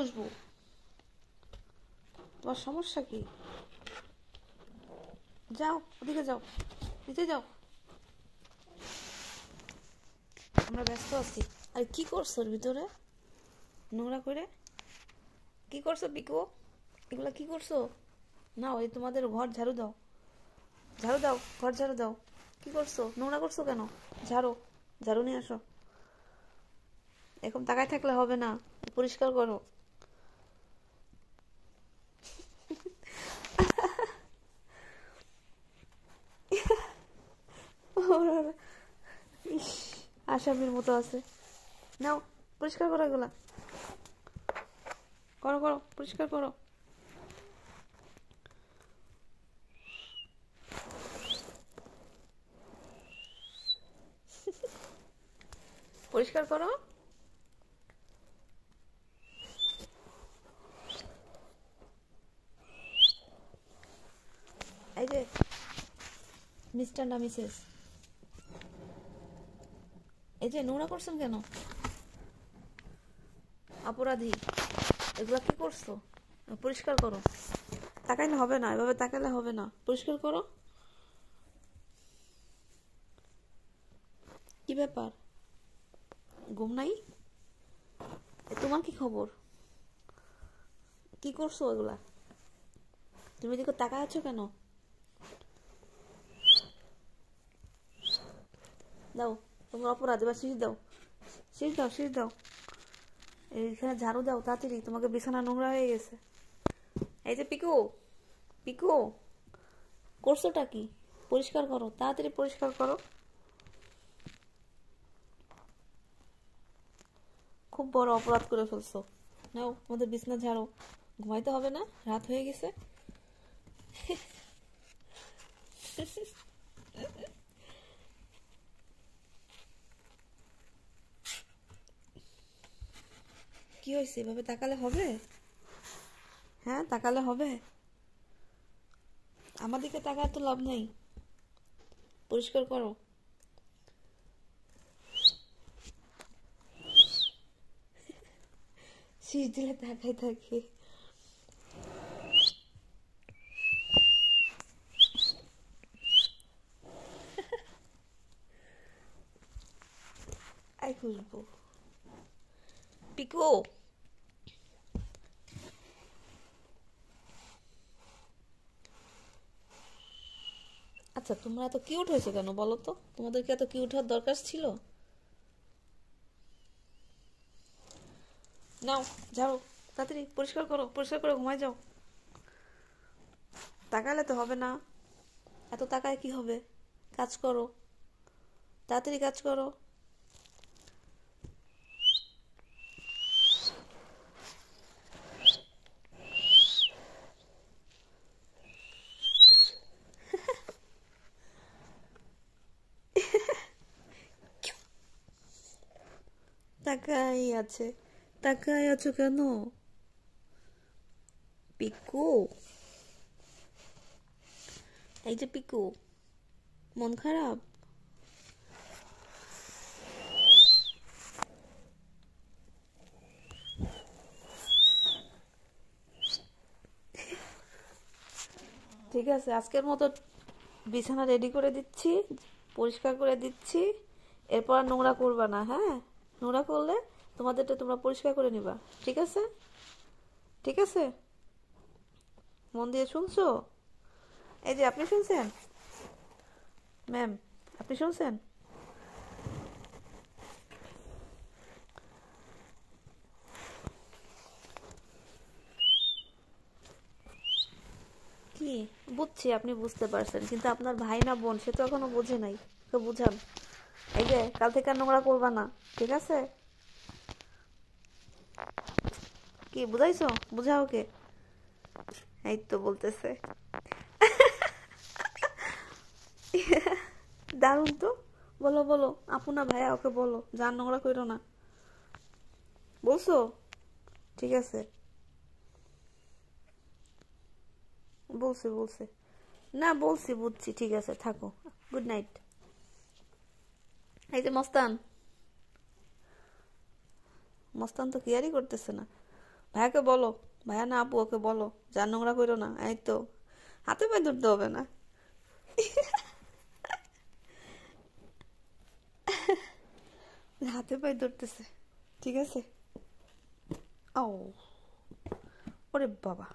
খুশবু, তোমার সমস্যা কি? যাও ওদিকে যাও, নিচে যাও, আমরা ব্যস্ত আছি। আরে কি করছো ওর ভিতরে নোংরা করে? কি করছো পিকু? এগুলা কি করছো? না ওই তোমাদের ঘর ঝাড়ু দাও, ঝাড়ু দাও, ঘর ঝাড়ু দাও। কি করছো? নোংরা করছো কেন? ঝাড়ু, ঝাড়ু নিয়ে আসো। এখন তাকায় থাকলে হবে না, পরিষ্কার করো। ইস, আসামির মতো আছে। নাও পরিষ্কার করো, এগুলা করো, করো, পরিষ্কার করো। পরিষ্কার করো। এই যে মিস্টার না মিসেস, এই যে নোংরা করছেন কেন? অপরাধী, এগুলা কি করছো? পরিষ্কার করো। তাকাইলে হবে না, এভাবে তাকাইলে হবে না, পরিষ্কার করো। কি ব্যাপার, ঘুম নাই? তোমার কি খবর? কি করছো এগুলা? তুমি এদিকে তাকায় আছো কেন? দাও, তোমার অপরাধ, এবার শীষ দাও, শীষ দাও, শীষ দাও। এইখানে ঝাড়ু দাও তাড়াতাড়ি, তোমাকে বিছানা নোংরা হয়ে গেছে। এই যে পিকু, পিকু, করছোটা কি? পরিষ্কার করো, তাড়াতাড়ি পরিষ্কার করো। খুব বড় অপরাধ করে ফেলছো। নাও আমাদের বিছানা ঝাড়ো, ঘুমাইতে হবে না, রাত হয়ে গেছে। কি হয়েছে, এভাবে তাকালে হবে? হ্যাঁ তাকালে হবে? আমার দিকে তাকার তো লাভ নেই, পরিষ্কার করো। শীষ দিলে তাকাই থাকে। আই খুশবু, পিকু, আচ্ছা তোমরা এত কিউট হয়েছে কেন বলো তো? তোমাদেরকে এত কিউট হওয়ার দরকার ছিল? নাও ঝাড়ো, তাড়াতাড়ি পরিষ্কার করো, পরিষ্কার করে ঘুমায় যাও। তাকালে তো হবে না, এত তাকায় কি হবে? কাজ করো, তাড়াতাড়ি কাজ করো। তাকাই আছে, তাকাই আছো কেন পিকু? এই যে পিকু, মন খারাপ? ঠিক আছে, আজকের মতো বিছানা রেডি করে দিচ্ছি, পরিষ্কার করে দিচ্ছি। এরপর আর নোংরা করবা না, হ্যাঁ? নোংরা করলে তোমাদেরটা তোমরা পরিষ্কার করে নিবা, ঠিক আছে? ঠিক আছে, মন দিয়ে শুনছো? এই যে আপনি শুনছেন ম্যাম, আপনি শুনছেন? কি? বুঝছি আপনি বুঝতে পারছেন, কিন্তু আপনার ভাই না বোন, সে তো এখনো বোঝে নাই, তো বুঝান। এই যে কাল থেকে আর নোংরা করবা না, ঠিক আছে? কি বুঝাইছো? বুঝাও কে? এই তো বলতেছে। দারুণ তো, বলো বলো, আপু না ভাইয়া, ওকে বলো যার নোংরা করো না। বলছো? ঠিক আছে, বলছি বলছি। না বলছি, বুঝছি, ঠিক আছে, থাকো। Good night. এই যে মস্তান, মস্তান তো কেয়ারই করতেছে না। ভাইয়াকে বলো, ভাইয়া না আপু ওকে বলো যা নোংরা করো না। এই তো হাতে পায়ে ধরতে হবে না। হাতে পায়ে ধরতেছে। ঠিক আছে। ও, ওরে বাবা।